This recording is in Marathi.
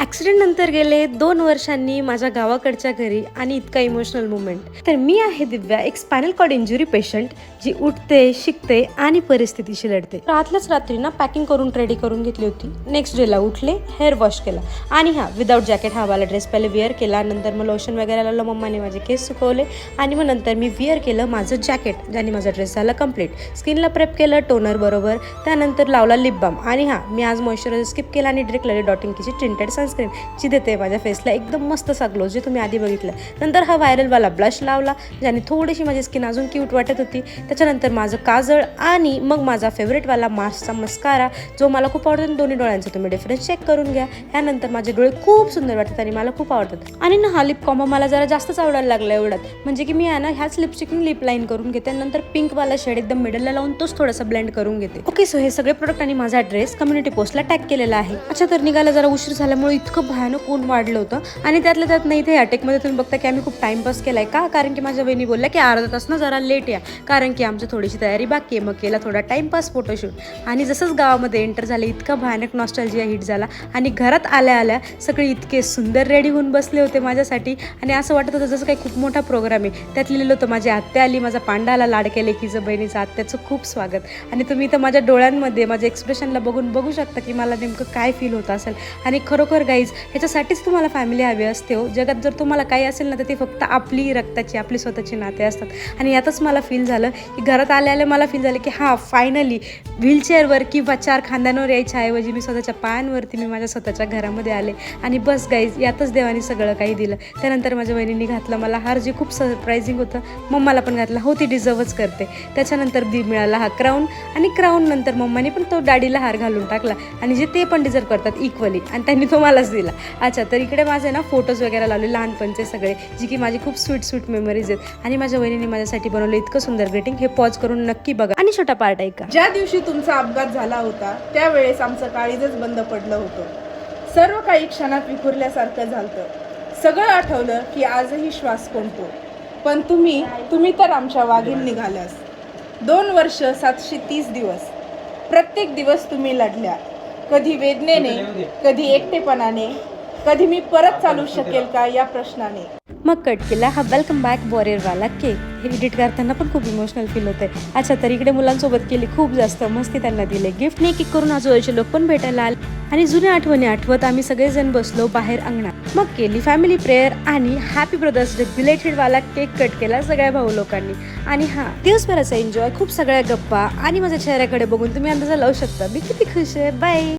ॲक्सिडेंट नंतर गेले 2 वर्षांनी माझ्या गावाकडच्या घरी आणि इतका इमोशनल मुमेंट. तर मी आहे दिव्या, एक स्पायनल कॉर्ड इंजुरी पेशंट जी उठते, शिकते आणि परिस्थितीशी लढते. रातल्याच रात्री ना पॅकिंग करून रेडी करून घेतली होती. नेक्स्ट डेला उठले, हेअर वॉश केला आणि विदाऊट जॅकेट हा वाला ड्रेस पहिले वेअर केला. नंतर मग लोशन वगैरे लावलं, मम्माने माझे केस सुकवले आणि मग नंतर मी वेअर केलं माझं जॅकेट, ज्याने माझा ड्रेस झाला कम्प्लीट. स्किनला प्रेप केलं टोनर बरोबर, त्यानंतर लावला लिप बाम आणि मी आज मॉइश्चरायझर स्किप केला आणि डायरेक्ट लावले डॉटिंकीची टिंटेड सनस्क्रीन जी देते माझ्या फेसला एकदम मस्त असा ग्लो, जे तुम्ही आधी बघितलं. नंतर हा व्हायरलवाला ब्लश लावला ज्याने थोडीशी माझी स्किन अजून क्यूट वाटत होती. त्याच्यानंतर माझं काजळ आणि मग माझा फेवरेटवाला मास्कचा मस्कारा जो मला खूप आवडतो. दोन्ही डोळ्यांचा तुम्ही डिफरन्स चेक करून घ्या. त्यानंतर माझे डोळे खूप सुंदर वाटतात आणि मला खूप आवडतात. आणि हा लिप कॉम्बो मला जरा जास्तच आवडायला लागला एवढ्यात, म्हणजे की मी ह्याच लिपस्टिकने लिप लाईन करून घेते. नंतर पिंकवाला शेड एकदम मिडलला लावून तोच थोडासा ब्लेंड करून घेते. ओके, सो हे सगळे प्रोडक्ट आणि माझा ड्रेस कम्युनिटी पोस्टला टॅग केलेला आहे. अच्छा, तर निघायला जरा उशीर झाल्यामुळे इतकं भयानक ऊन वाढलं होतं आणि त्यातल्या त्यात नाही इथे अटॅकमध्ये तुम्ही बघता की आम्ही खूप टाइमपास केलाय का, कारण की माझ्या बहिणी बोलल्या की अर्धा तास ना जरा लेट या, कारण की आमची थोडीशी तयारी बाकी आहे. मग केला थोडा टाइमपास फोटोशूट आणि जसंच गावामध्ये एंटर झाले इतका भयानक नॉस्टॅल्जिया हिट झाला आणि घरात आल्या आल्या सगळे इतके सुंदर रेडी होऊन बसले होते माझ्यासाठी आणि असं वाटत होतं जसं काही खूप मोठा प्रोग्राम आहे. त्यात लिहिलेलं होतं माझी आत्या आली, माझा पांडा आला, लाडक्या लेकीचं बहिणीचं आत्याचं खूप स्वागत. आणि तुम्ही इथं माझ्या डोळ्यांमध्ये माझ्या एक्सप्रेशनला बघून बघू शकता की मला नेमकं काय फील होत असेल. आणि खरोखर गाईज, ह्याच्यासाठीच तुम्हाला फॅमिली हवी असते हो. जगात जर तुम्हाला काही असेल ना तर ते फक्त आपली रक्ताची आपली स्वतःची नाते असतात. आणि यातच मला फील झालं की घरात आले मला फील झालं की फायनली व्हीलचेअरवर किंवा 4 खांद्यांवर यायच्या ऐवजी मी स्वतःच्या पायांवरती मी माझ्या स्वतःच्या घरामध्ये आले. आणि बस गाईज, यातच देवाने सगळं काही दिलं. त्यानंतर माझ्या बहिणींनी घातलं मला हार, जे खूप सरप्रायझिंग होतं. मम्माला पण घातला, हो ती डिझर्वच करते. त्याच्यानंतर मिळाला हा क्राऊन आणि क्राऊन नंतर मम्माने पण तो दाढीला हार घालून टाकला आणि जे ते पण डिझर्व करतात इक्वली, आणि त्यांनी तो मलाच दिला. अच्छा, तर इकडे माझे ना फोटोज वगैरे लावले लहानपणचे सगळे, जी की माझी खूप स्वीट मेमरीज आहेत. आणि माझ्या बहिणीने माझ्यासाठी बनवलं इतकं सुंदर ग्रीटिंग. हे पॉज करून नक्की बघा आणि छोटा पार्ट ऐका. ज्या दिवशी तुमचा अपघात झाला होता त्यावेळेस आमचं काळीजच बंद पडलं होतं. सर्व काही क्षणात विखुरल्यासारखं झालं. सगळं आठवलं की आजही श्वास कोंडतो. पण तुम्ही तर आमच्या वाघीण निघाल्यास. 2 वर्ष 730 दिवस. प्रत्येक दिवस तुम्ही लढल्या, कधी वेदनेने, कधी एकटेपणाने, कधी मी परत चालू शकेल का या प्रश्नाने. मग कट केला हा वेलकम बॅक वॉरियरवाला केक. हे एडिट करताना पण खूप इमोशनल फील होतंय. अच्छा, तर इकडे मुलांसोबत केली खूप जास्त मस्ती, त्यांना दिले गिफ्ट. ने केक करून आजूबाजूचे लोक पण भेटायला आले आणि जुन्या आठवणी आठवत आम्ही सगळेजण बसलो बाहेर अंगणात. मग केली फॅमिली प्रेयर आणि हॅपी ब्रदर्स डे बिलेटेडवाला केक कट केला सगळ्या भाऊ लोकांनी. आणि दिवसभराचा एन्जॉय, खूप सगळ्या गप्पा आणि माझ्या चेहऱ्याकडे बघून तुम्ही अंदाजा लावू शकता मी किती खुश आहे. बाय.